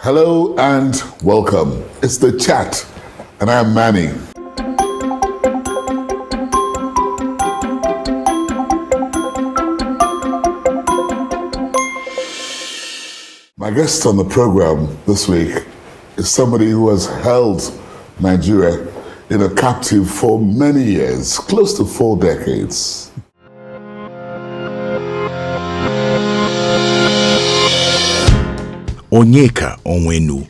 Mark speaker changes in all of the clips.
Speaker 1: Hello and welcome. It's The Chat, and I'm Manny. My guest on the program this week is somebody who has held Nigeria in a captive for many years, close to 4 decades.
Speaker 2: Onyeka Onwenu,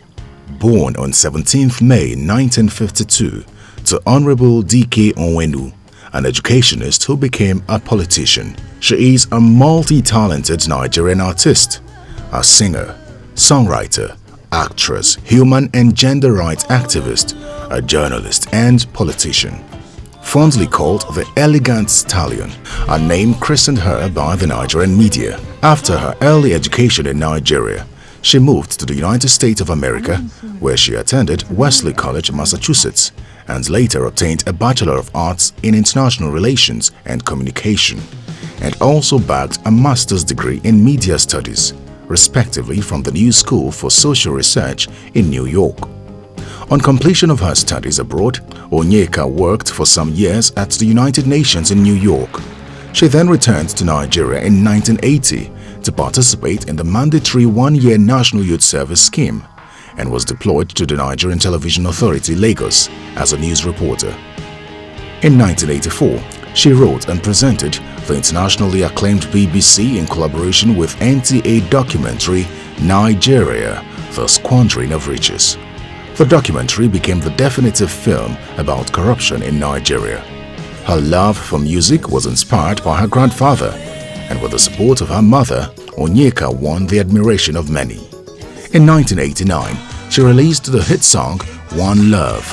Speaker 2: born on 17th May 1952 to Honorable D.K. Onwenu, an educationist who became a politician. She is a multi-talented Nigerian artist, a singer, songwriter, actress, human and gender rights activist, a journalist and politician. Fondly called the Elegant Stallion, a name christened her by the Nigerian media. After her early education in Nigeria, she moved to the United States of America, where she attended Wesley College, Massachusetts, and later obtained a Bachelor of Arts in International Relations and Communication, and also bagged a master's degree in Media Studies, respectively from the New School for Social Research in New York. On completion of her studies abroad, Onyeka worked for some years at the United Nations in New York. She then returned to Nigeria in 1980 to participate in the mandatory 1-year National Youth Service Scheme and was deployed to the Nigerian Television Authority, Lagos, as a news reporter. In 1984, she wrote and presented the internationally acclaimed BBC in collaboration with NTA documentary Nigeria, The Squandering of Riches. The documentary became the definitive film about corruption in Nigeria. Her love for music was inspired by her grandfather, and with the support of her mother, Onyeka won the admiration of many. In 1989, she released the hit song One Love.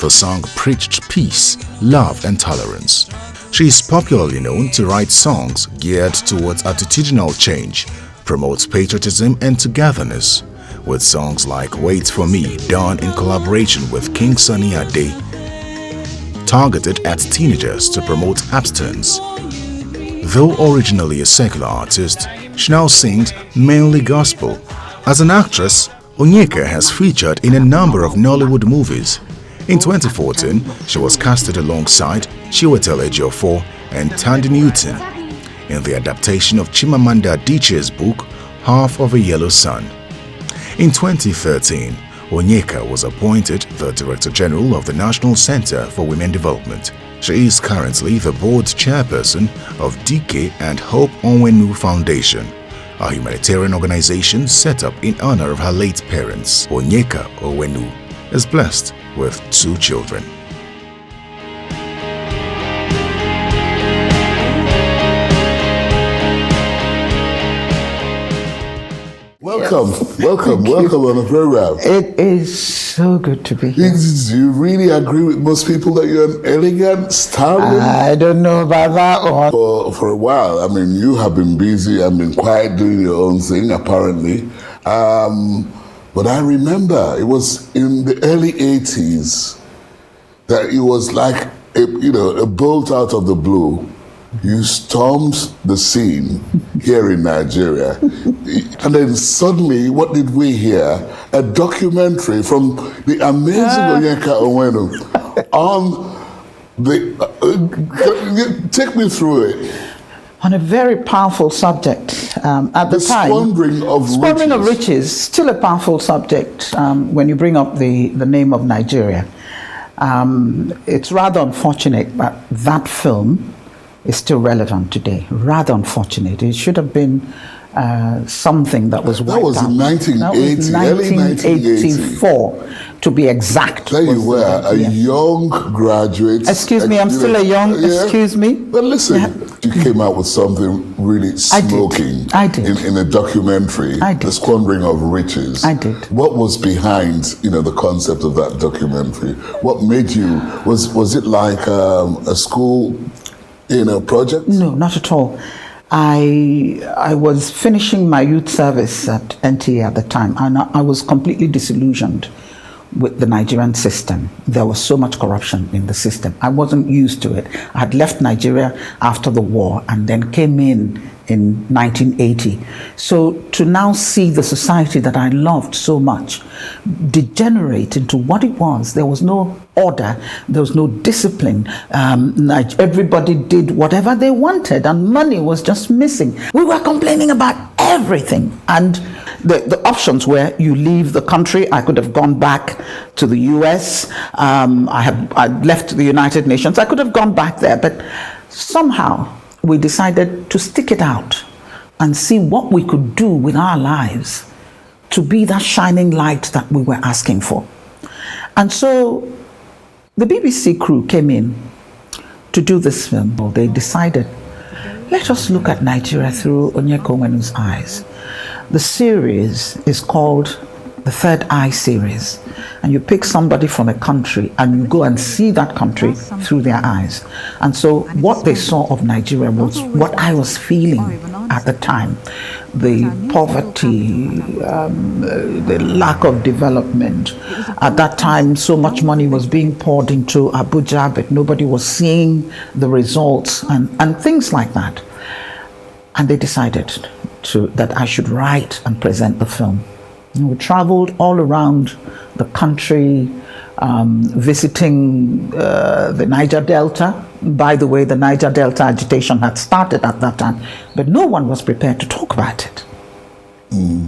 Speaker 2: The song preached peace, love and tolerance. She is popularly known to write songs geared towards attitudinal change, promotes patriotism and togetherness, with songs like Wait For Me, done in collaboration with King Sunny Ade, targeted at teenagers to promote abstinence. Though originally a secular artist, she now sings mainly gospel. As an actress, Onyeka has featured in a number of Nollywood movies. In 2014, she was casted alongside Chiwetel Ejiofor and Tandy Newton in the adaptation of Chimamanda Adichie's book Half of a Yellow Sun. In 2013, Onyeka was appointed the Director General of the National Center for Women Development. She is currently the board chairperson of DK and Hope Onwenu Foundation, a humanitarian organization set up in honor of her late parents. Onyeka Onwenu is blessed with 2 children.
Speaker 1: Welcome on the program.
Speaker 3: It is so good to be here.
Speaker 1: Do you really agree with most people that you're an elegant stallion?
Speaker 3: I don't know about that one.
Speaker 1: For a while, I mean, you have been busy and been quiet doing your own thing, apparently. But I remember it was in the early 80s that it was like, a bolt out of the blue. You stormed the scene here in Nigeria. And then suddenly, what did we hear? A documentary from the amazing Onyeka Onwenu on the... take me through it.
Speaker 3: On a very powerful subject at the time.
Speaker 1: Squandering of
Speaker 3: riches. Still a powerful subject when you bring up the name of Nigeria. It's rather unfortunate, but that film is still relevant today. Rather unfortunate. It should have been something that was wiped out.
Speaker 1: That was in 1980, early
Speaker 3: 1984, to be exact.
Speaker 1: There you were, a young graduate.
Speaker 3: Excuse me, I'm still a young, excuse me.
Speaker 1: But listen, you came out with something really smoking.
Speaker 3: I did.
Speaker 1: In a documentary, The Squandering of Riches.
Speaker 3: I did.
Speaker 1: What was behind, the concept of that documentary? What made you, was it like a school project?
Speaker 3: No, not at all. I was finishing my youth service at NTA at the time, and I was completely disillusioned with the Nigerian system. There was so much corruption in the system. I wasn't used to it. I had left Nigeria after the war and then came in in 1980. So to now see the society that I loved so much degenerate into what it was, there was no order, there was no discipline. Everybody did whatever they wanted and money was just missing. We were complaining about everything. And the options were you leave the country. I could have gone back to the US. I left the United Nations. I could have gone back there, but somehow we decided to stick it out and see what we could do with our lives to be that shining light that we were asking for. And so the BBC crew came in to do this film. They decided, let us look at Nigeria through Onyeka Onwenu's eyes. The series is called the Third Eye series. And you pick somebody from a country and you go and see that country through their eyes. And so what they saw of Nigeria was what I was feeling at the time. The poverty, the lack of development. At that time, so much money was being poured into Abuja, but nobody was seeing the results and things like that. And they decided that I should write and present the film. And we traveled all around the country, visiting the Niger Delta. By the way, the Niger Delta agitation had started at that time, but no one was prepared to talk about it.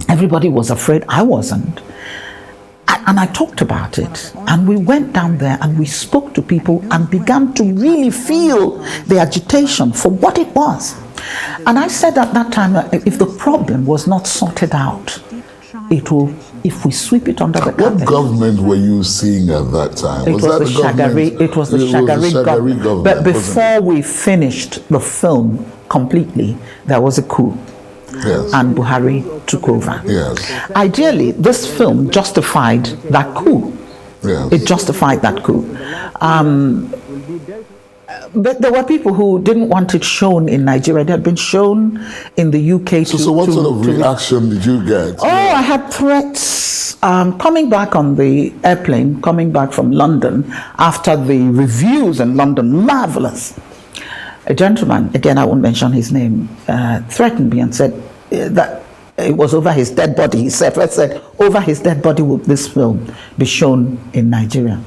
Speaker 3: Everybody was afraid. I wasn't. And I talked about it. And we went down there and we spoke to people and began to really feel the agitation for what it was. And I said at that time, if the problem was not sorted out, it will, if we sweep it under the carpet.
Speaker 1: What government were you seeing at that time?
Speaker 3: It was the Shagari government. But before we finished the film completely, there was a coup.
Speaker 1: Yes.
Speaker 3: And Buhari took over.
Speaker 1: Yes.
Speaker 3: Ideally, this film justified that coup.
Speaker 1: Yes.
Speaker 3: It justified that coup. But there were people who didn't want it shown in Nigeria. It had been shown in the UK.
Speaker 1: So what sort of reaction did you get?
Speaker 3: Oh, I had threats. Coming back on the airplane, coming back from London, after the reviews in London, marvelous. A gentleman, again I won't mention his name, threatened me and said that it was over his dead body. He said, over his dead body will this film be shown in Nigeria.